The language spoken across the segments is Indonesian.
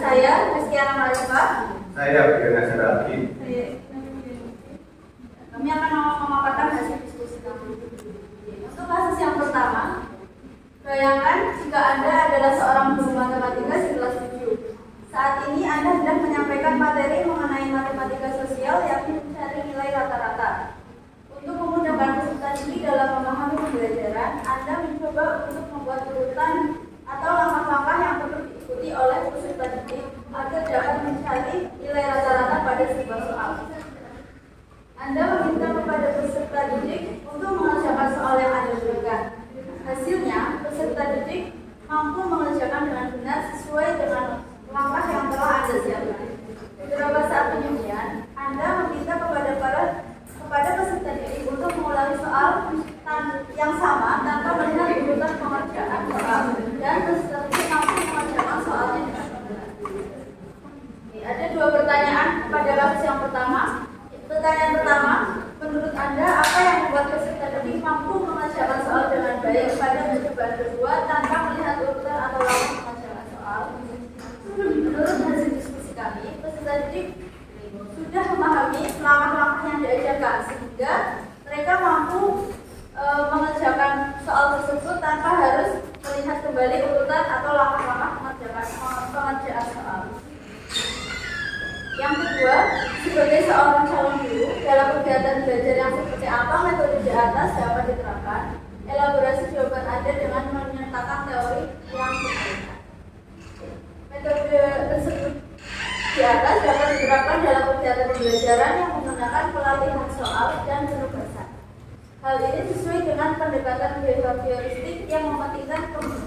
Saya Rizkyana Marifa. Saya Briana Saraki. Kami akan memaparkan hasil diskusi kami. Untuk kasus yang pertama, bayangkan jika Anda adalah seorang guru matematika di kelas 7. Saat ini Anda sedang menyampaikan materi mengenai matematika sosial, yakni mencari nilai rata-rata. Untuk memudahkan peserta didik dalam memahami pembelajaran, Anda mencoba untuk membuat urutan atau langkah-langkah yang perlu diikuti oleh peserta didik agar dapat mencari nilai rata-rata pada sebuah soal. Anda meminta kepada peserta didik untuk mengerjakan soal yang Anda berikan. Hasilnya, peserta didik mampu mengerjakan dengan benar sesuai dengan langkah yang telah Anda siapkan. Beberapa saat kemudian, Anda meminta kepada peserta didik untuk mengulangi soal yang sama tanpa melihat urutan pengerjaan soal, dan peserta didik mampu mengerjakan soalnya dengan benar. Ada dua pertanyaan pada kasus yang pertama. Pertanyaan pertama, menurut Anda apa yang membuat peserta didik mampu mengerjakan soal dengan baik pada percobaan kedua tanpa melihat urutan atau langkah pengerjaan soal? Menurut hasil diskusi kami, peserta didik sudah memahami langkah-langkah yang diajarkan sehingga mereka mampu mengerjakan soal tersebut tanpa harus melihat kembali urutan atau langkah-langkah pengerjaan soal. Yang kedua, sebagai seorang calon guru, dalam kegiatan belajar yang seperti apa metode di atas dapat diterapkan? Elaborasi jawaban Anda dengan menyertakan teori yang berbeda. Metode tersebut di atas dapat diterapkan dalam kegiatan pembelajaran yang menggunakan pelatihan soal dan penugasan. Hal ini sesuai dengan pendekatan behavioristik yang mementingkan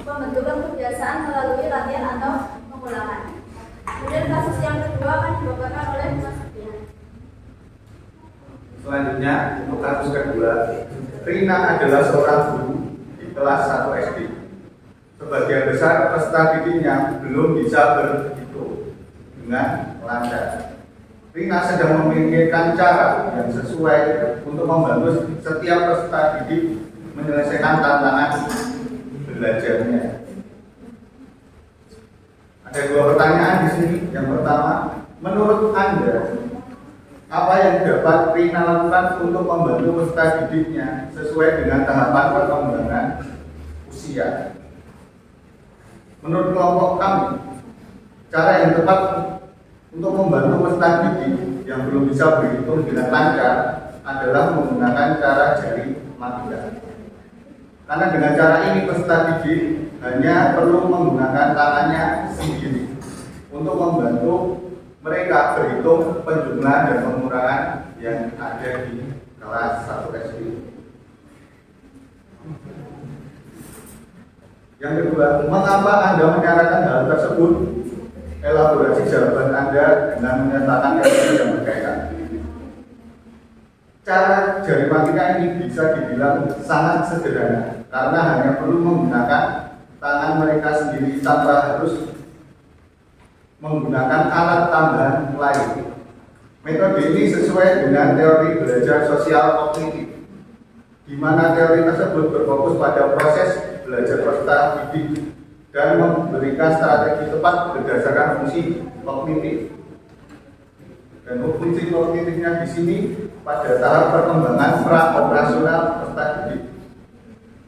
pembentukan kebiasaan melalui latihan atau pengulangan. Kemudian kasus yang kedua akan dibawakan oleh Mas Fian. Selanjutnya, untuk kasus kedua, Rina adalah seorang guru di kelas 1 SD. Sebagian besar peserta didiknya belum bisa berhitung dengan lancar. Rina sedang memikirkan cara yang sesuai untuk membantu setiap peserta didik menyelesaikan tantangan belajarnya. Ada dua pertanyaan di sini. Yang pertama, menurut Anda, apa yang dapat Rina lakukan untuk membantu peserta didiknya sesuai dengan tahapan perkembangan usia? Menurut kelompok kami, cara yang tepat untuk membantu peserta didik yang belum bisa berhitung dengan lancar adalah menggunakan cara jari matika. Karena dengan cara ini peserta didik hanya perlu menggunakan tangannya sendiri untuk membantu mereka berhitung penjumlahan dan pengurangan yang ada di kelas 1 SD. Yang kedua, mengapa Anda menyarankan hal tersebut? Elaborasi jawaban Anda dengan menyatakan teori yang berkaitan. Cara jari matika ini bisa dibilang sangat sederhana karena hanya perlu menggunakan tangan mereka sendiri tanpa harus menggunakan alat tambahan lain. Metode ini sesuai dengan teori belajar sosial kognitif, di mana teori tersebut berfokus pada proses belajar peserta didik dan memberikan strategi tepat berdasarkan fungsi kognitif. Dan fungsi kognitifnya di sini pada tahap perkembangan pra-operasional peserta didik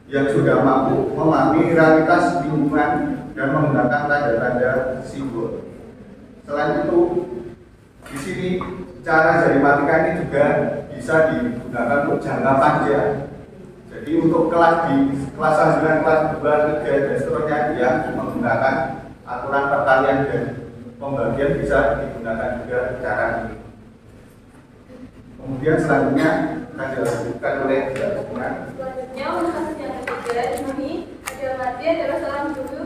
yang sudah mampu memahami realitas lingkungan dan menggunakan tanda-tanda simbol. Selain itu, di sini cara jari matika ini juga bisa digunakan untuk jangka panjang. Jadi untuk kelas di kelas 9, kelas 2, 3 dan seterusnya yang menggunakan aturan perkalian dan pembagian bisa digunakan juga cara ini. Kemudian selanjutnya akan dilanjutkan oleh Mbak. Selanjutnya untuk kasus yang ketiga, di sini ada Nadia adalah seorang guru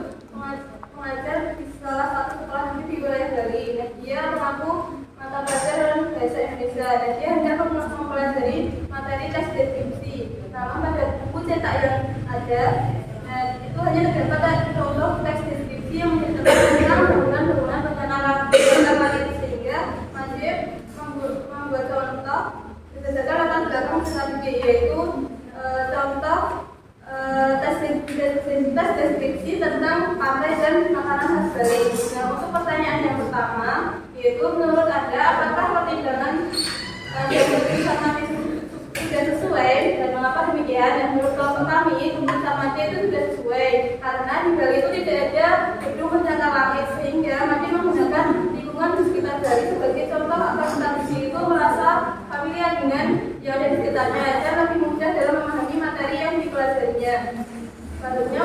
mengajar di salah satu sekolah negeri di wilayah Bali. Dia mengaku mata pelajaran bahasa Indonesia dan dia hendak mempelajari materi tes deskripsi. Namun pada buku cetak yang ada, itu hanya terdapat contoh teks deskripsi yang menceritakan tentang bangunan-bangunan pertanakan itu, sehingga wajib membuat contoh berdasarkan latar belakang strategi, yaitu contoh tes deskripsi tentang pantai dan makanan khas Bali. Nah, untuk pertanyaan yang pertama, yaitu menurut Anda apakah pertimbangan yang bertujuan mati sudah sesuai dan mengapa demikian? Dan menurut kelompok kami, keputusan mati itu sudah sesuai karena di Bali itu tidak ada gedung bencana langit sehingga mati menggunakan lingkungan di sekitar Bali sebagai contoh agar tradisi itu merasa familiar dengan yang ada di sekitarnya dan lebih mudah dalam memahami materi yang dipelajarinya. Selanjutnya,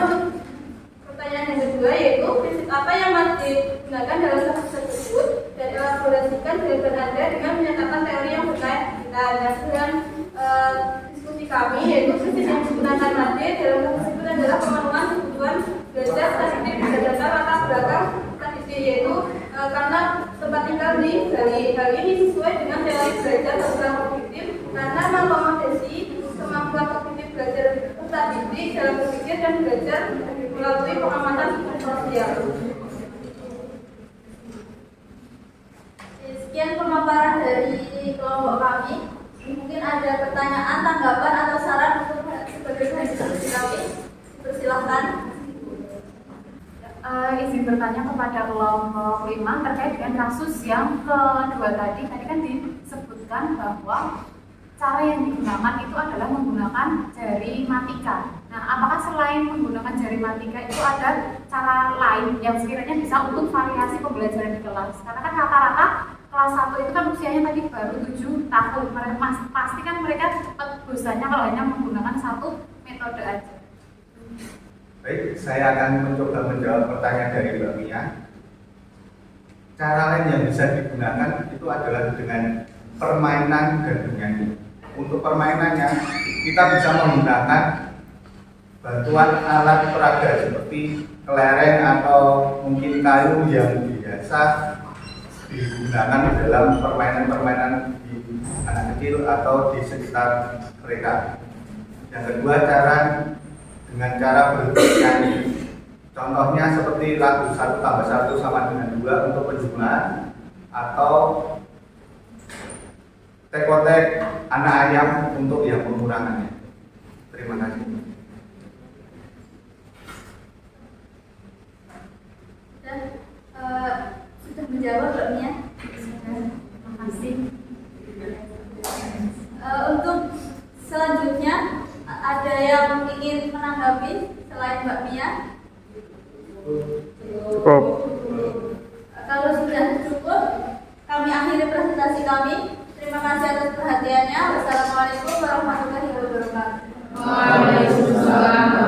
pertanyaan yang kedua yaitu prinsip apa yang masih digunakan dalam kasus tersebut dan elaborasikan jawaban Anda dengan menyatakan teori yang berkaitan dengan diskusi kami yaitu prinsip yang digunakan masih dalam kasus itu adalah pemenuhan kebutuhan belajar tradisi berdasarkan latar belakang tradisi yaitu karena tempat tinggal di Bali. Hal ini sesuai dengan teori belajar secara kognitif karena mengakomodasi kemampuan kognitif belajar peserta didik dalam berpikir dan belajar melalui pengamatan sosial. Sekian pemaparan dari kelompok kami. Mungkin ada pertanyaan, tanggapan atau saran untuk sebagai diskusi kami. Persilahkan. Izin bertanya kepada kelompok 5 terkait dengan kasus yang kedua tadi. Tadi kan disebutkan bahwa cara yang digunakan itu adalah menggunakan jari matika. Nah, apakah selain menggunakan jari matika itu ada cara lain yang sekiranya bisa untuk variasi pembelajaran di kelas? Karena kan rata-rata kelas 1 itu kan usianya tadi baru 7 tahun. Mereka pasti kan mereka cepat bosannya kalau hanya menggunakan satu metode aja. Baik, saya akan mencoba menjawab pertanyaan dari Mbak Mia. Cara lain yang bisa digunakan itu adalah dengan permainan dan bernyanyi. Untuk permainannya, kita bisa menggunakan bantuan alat peraga seperti kelereng atau mungkin kayu yang biasa digunakan dalam permainan-permainan di anak kecil atau di sekitar mereka. Yang kedua, dengan cara bernyanyi. Contohnya seperti lagu 1 tambah 1 sama dengan 2 untuk penjumlahan atau tek-tek anak ayam untuk yang pengurangannya. Terima kasih. Dan sudah menjawab Mbak Mia. Terima kasih. Untuk selanjutnya ada yang ingin menanggapi selain Mbak Mia? Cukup. Kalau sudah cukup, kami akhiri presentasi kami. Terima kasih atas perhatiannya. Wassalamualaikum warahmatullahi wabarakatuh. Waalaikumsalam.